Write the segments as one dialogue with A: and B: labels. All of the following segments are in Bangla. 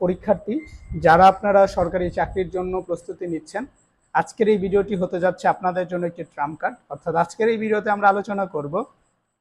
A: পরীক্ষার্থী যারা আপনারা সরকারি চাকরির জন্য প্রস্তুতি নিচ্ছেন, আজকের এই ভিডিওটি হতে যাচ্ছে আপনাদের জন্য একটি ট্রাম্প কার্ড। অর্থাৎ আজকের এই ভিডিওতে আমরা আলোচনা করব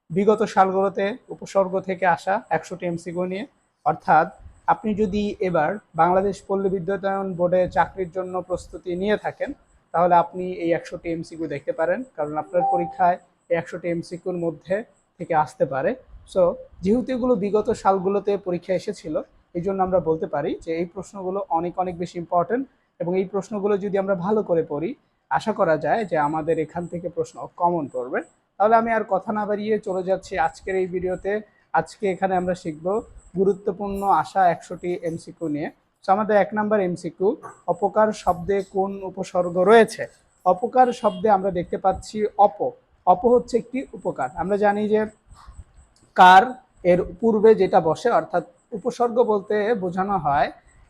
A: বিগত সালগুলোতে উপসর্গ থেকে আসা 100টি এমসিকিউ নিয়ে। অর্থাৎ আপনি যদি এবার বাংলাদেশ পল্লী বিদ্যুতায়ন বোর্ডে চাকরির জন্য প্রস্তুতি নিয়ে থাকেন, তাহলে আপনি এই 100টি এমসিকিউ দেখতে পারেন, কারণ আপনার পরীক্ষায় এই 100টি এমসিকিউর মধ্যে থেকে আসতে পারে। সো যেহেতু এগুলো বিগত সালগুলোতে পরীক্ষা এসেছিল, এই জন্য আমরা বলতে পারি যে এই প্রশ্নগুলো অনেক অনেক বেশি ইম্পর্টেন্ট, এবং এই প্রশ্নগুলো যদি আমরা ভালো করে পড়ি, আশা করা যায় যে আমাদের এখান থেকে প্রশ্ন কমন পড়বে। তাহলে আমি আর কথা না বাড়িয়ে চলে যাচ্ছি আজকের এই ভিডিওতে। আজকে এখানে আমরা শিখব গুরুত্বপূর্ণ আসা 100টি এমসিকিউ নিয়ে। তো আমাদের 1 নাম্বার এমসিকিউ, অপকার শব্দে কোন উপসর্গ রয়েছে? অপকার শব্দে আমরা দেখতে পাচ্ছি অপ হচ্ছে একটি উপকার। আমরা জানি যে কার এর পূর্বে যেটা বসে, অর্থাৎ উপসর্গ বলতে বোঝানো হয়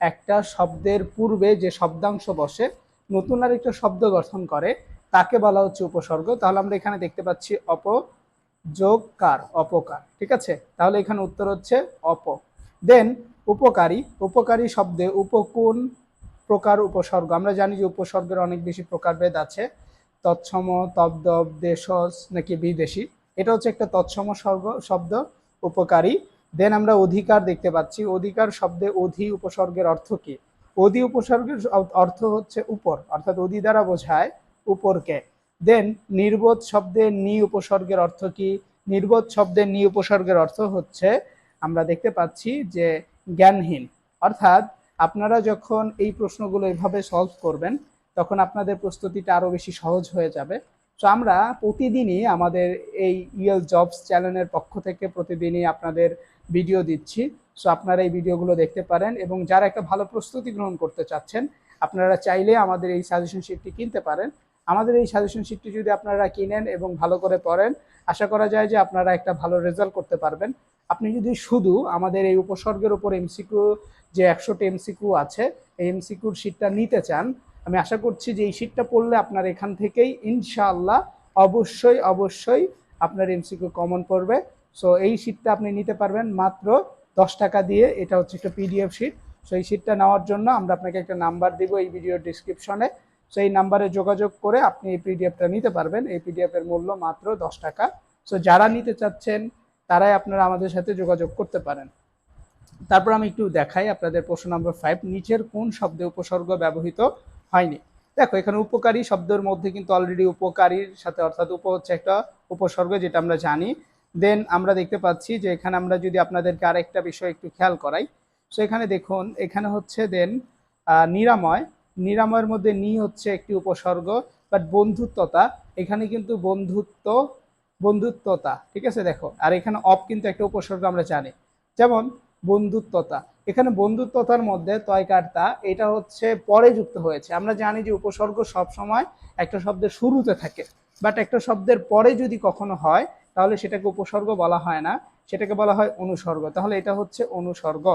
A: একটা শব্দের পূর্বে যে শব্দাংশ বসে নতুন আর একটা শব্দ গঠন করে, তাকে বলা হচ্ছে উপসর্গ। তাহলে আমরা এখানে দেখতে পাচ্ছি অপ যোগ কার, অপকার। ঠিক আছে, তাহলে এখানে উত্তর হচ্ছে অপ। দেন উপকারী শব্দে কোন প্রকার উপসর্গ? আমরা জানি যে উপসর্গের অনেক বেশি প্রকারভেদ আছে, তৎসম, তদ্দব, দেশজ নাকি বিদেশি। এটা হচ্ছে একটা তৎসম শব্দ, উপকারী। দেন আমরা অধিকার দেখতে পাচ্ছি, অধিকার শব্দে অধি উপসর্গের অর্থ কি? অধি উপসর্গের অর্থ হচ্ছে উপর, অর্থাৎ অধি দ্বারা বোঝায় উপরকে। দেন নির্বোধ শব্দে নি উপসর্গের অর্থ কি? নির্বোধ শব্দে নি উপসর্গের অর্থ হচ্ছে, আমরা দেখতে পাচ্ছি যে জ্ঞানহীন। অর্থাৎ আপনারা যখন এই প্রশ্নগুলো এভাবে সলভ করবেন, তখন আপনাদের প্রস্তুতিটা আরো বেশি সহজ হয়ে যাবে। তো আমরা প্রতিদিনই আমাদের এই ইএল জবস চ্যানেলের পক্ষ থেকে প্রতিদিনই আপনাদের ভিডিও দিচ্ছি। সো আপনারা এই ভিডিওগুলো দেখতে পারেন, এবং যারা একটা ভালো প্রস্তুতি গ্রহণ করতে চাচ্ছেন, আপনারা চাইলে আমাদের এই সাজেশন শিটটি কিনতে পারেন। আমাদের এই সাজেশন শিটটি যদি আপনারা কিনেন এবং ভালো করে পড়েন, আশা করা যায় যে আপনারা একটা ভালো রেজাল্ট করতে পারবেন। আপনি যদি শুধু আমাদের এই উপসর্গের উপর এমসিকিউ, যে 100টি এমসিকিউ আছে, এই এমসিকিউর শিটটা নিতে চান, আমি আশা করছি যে এই শিটটা পড়লে আপনার এখান থেকেই ইনশাআল্লাহ অবশ্যই আপনার এমসিকিউ কমন পড়বে। সো এই শিটটা আপনি নিতে পারবেন মাত্র 10 টাকা দিয়ে। এটা হচ্ছে একটা পিডিএফ শিট। সো এই শিটটা নেওয়ার জন্য আমরা আপনাকে একটা নাম্বার দিব এই ভিডিওর ডিসক্রিপশনে। সো এই নাম্বারে যোগাযোগ করে আপনি এই পিডিএফটা নিতে পারবেন। এই পিডিএফ এর মূল্য মাত্র 10 টাকা। সো যারা নিতে চাচ্ছেন তারাই আপনারা আমাদের সাথে যোগাযোগ করতে পারেন। তারপর আমি একটু দেখাই আপনাদের প্রশ্ন নম্বর 5, নিচের কোন শব্দে উপসর্গ ব্যবহৃত হয়নি? দেখো, এখানে উপকারী শব্দের মধ্যে কিন্তু অলরেডি উপকারীর সাথে, অর্থাৎ উপ হচ্ছে একটা উপসর্গ, যেটা আমরা জানি। দেন আমরা দেখতে পাচ্ছি যে এখানে আমরা যদি আপনাদেরকে আরেকটা বিষয় একটু খেয়াল করাই, সো এখানে দেখুন, এখানে হচ্ছে দেন নিরাময়, নিরাময়ের মধ্যে নি হচ্ছে একটি উপসর্গ, বাট বন্ধুত্বতা, এখানে কিন্তু বন্ধুত্বতা, ঠিক আছে দেখো, আর এখানে অপ কিন্তু একটা উপসর্গ আমরা জানি। যেমন বন্ধুত্বতা, এখানে বন্ধুত্বতার মধ্যে তয়কার্তা, এটা হচ্ছে পরে যুক্ত হয়েছে। আমরা জানি যে উপসর্গ সব সময় একটা শব্দের শুরুতে থাকে, বাট একটা শব্দের পরে যদি কখনো হয়, তাহলে সেটাকে উপসর্গ বলা হয় না, সেটাকে বলা হয় অনুসর্গ। তাহলে এটা হচ্ছে অনুসর্গ।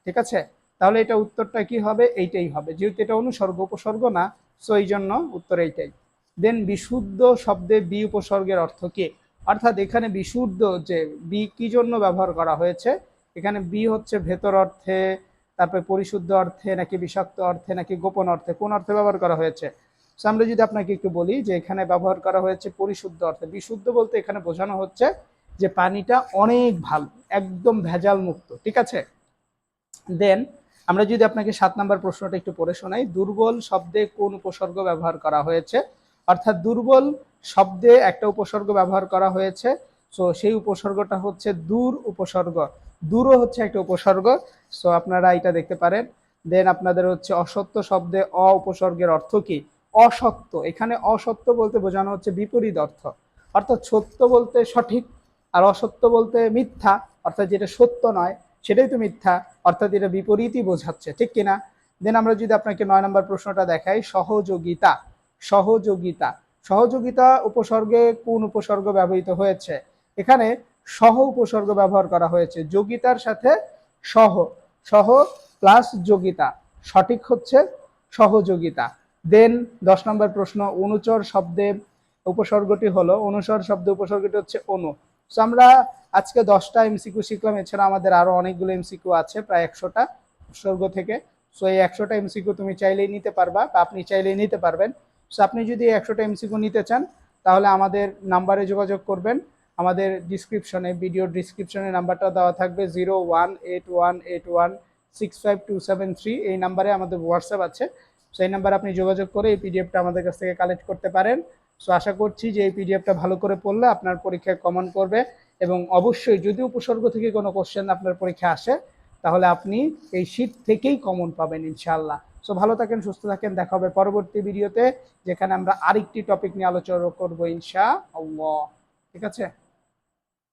A: ঠিক আছে, তাহলে এটা উত্তরটা কি হবে? এইটাই হবে, যেহেতু এটা অনুসর্গ, উপসর্গ না। সো এই জন্য উত্তর এইটাই। দেন বিশুদ্ধ শব্দে বি উপসর্গের অর্থ কি? অর্থাৎ এখানে বিশুদ্ধ, যে বি কি জন্য ব্যবহার করা হয়েছে? এখানে বি হচ্ছে ভেতর অর্থে, তারপরে পরিশুদ্ধ অর্থে, নাকি বিষাক্ত অর্থে, নাকি গোপন অর্থে? কোন অর্থে ব্যবহার করা হয়েছে? সো আমরা যদি আপনাকে একটু বলি যে এখানে ব্যবহার করা হয়েছে পরিশুদ্ধ অর্থে। বিশুদ্ধ বলতে এখানে বোঝানো হচ্ছে যে পানিটা অনেক ভালো, একদম ভেজাল মুক্ত। ঠিক আছে, দেন আমরা যদি আপনাকে 7 নম্বর প্রশ্নটা একটু পড়ে শোনাই, দুর্বল শব্দে কোন উপসর্গ ব্যবহার করা হয়েছে? অর্থাৎ দুর্বল শব্দে একটা উপসর্গ ব্যবহার করা হয়েছে। সো সেই উপসর্গটা হচ্ছে দূর উপসর্গ। দূরও হচ্ছে একটা উপসর্গ। সো আপনারা এটা দেখতে পারেন। দেন আপনাদের হচ্ছে অসত্য শব্দে অ উপসর্গের অর্থ কি? অসত্য, এখানে অসত্য বলতে বোঝানো হচ্ছে বিপরীত অর্থ। অর্থাৎ সত্য বলতে সঠিক, আর অসত্য বলতে মিথ্যা, অর্থাৎ যেটা সত্য নয় সেটাই তো মিথ্যা, অর্থাৎ এটা বিপরীতই বোঝাচ্ছে, ঠিক কিনা? দেন আমরা যদি আপনাকে 9 নম্বর প্রশ্নটা দেখাই, সহযোগিতা। সহযোগিতা, সহযোগিতা উপসর্গে কোন উপসর্গ ব্যবহৃত হয়েছে? এখানে সহ উপসর্গ ব্যবহার করা হয়েছে, যোগিতার সাথে সহ, সহ প্লাস যোগিতা, সঠিক হচ্ছে সহযোগিতা। দেন 10 নম্বর প্রশ্ন, অনুচর শব্দে উপসর্গটি হলো, অনুসর শব্দে উপসর্গটি হচ্ছে অনু। সো আমরা আজকে 10টা এমসিকিউ শিখলাম, এছাড়া আমাদের আরো অনেকগুলো এমসিকিউ আছে, প্রায় 100টা। উপসর্গ থেকে। সো এই 100টা এমসিকিউ তুমি চাইলেই নিতে পারবা বা আপনি চাইলেই নিতে পারবেন। সো আপনি যদি এই 100টা এমসিকিউ নিতে চান তাহলে আমাদের নাম্বারে যোগাযোগ করবেন। আমাদের ডিসক্রিপশনে, ভিডিও ডিসক্রিপশনে নাম্বারটা দেওয়া থাকবে 018181652273। এই নাম্বারে আমাদের হোয়াটসঅ্যাপ আছে। সো এই নাম্বারে আপনি যোগাযোগ করে এই পিডিএফটা আমাদের কাছ থেকে কালেক্ট করতে পারেন। সো আশা করছি যে এই পিডিএফটা ভালো করে পড়লে আপনার পরীক্ষায় কমন করবে, এবং অবশ্যই যদি উপসর্গ থেকে কোনো কোশ্চেন আপনার পরীক্ষা আসে তাহলে আপনি এই শীট থেকেই কমন পাবেন ইনশাআল্লাহ। সো ভালো থাকেন, সুস্থ থাকেন, দেখা হবে পরবর্তী ভিডিওতে, যেখানে আমরা আরেকটি টপিক নিয়ে আলোচনা করবো ইনশাআল্লাহ। ঠিক আছে।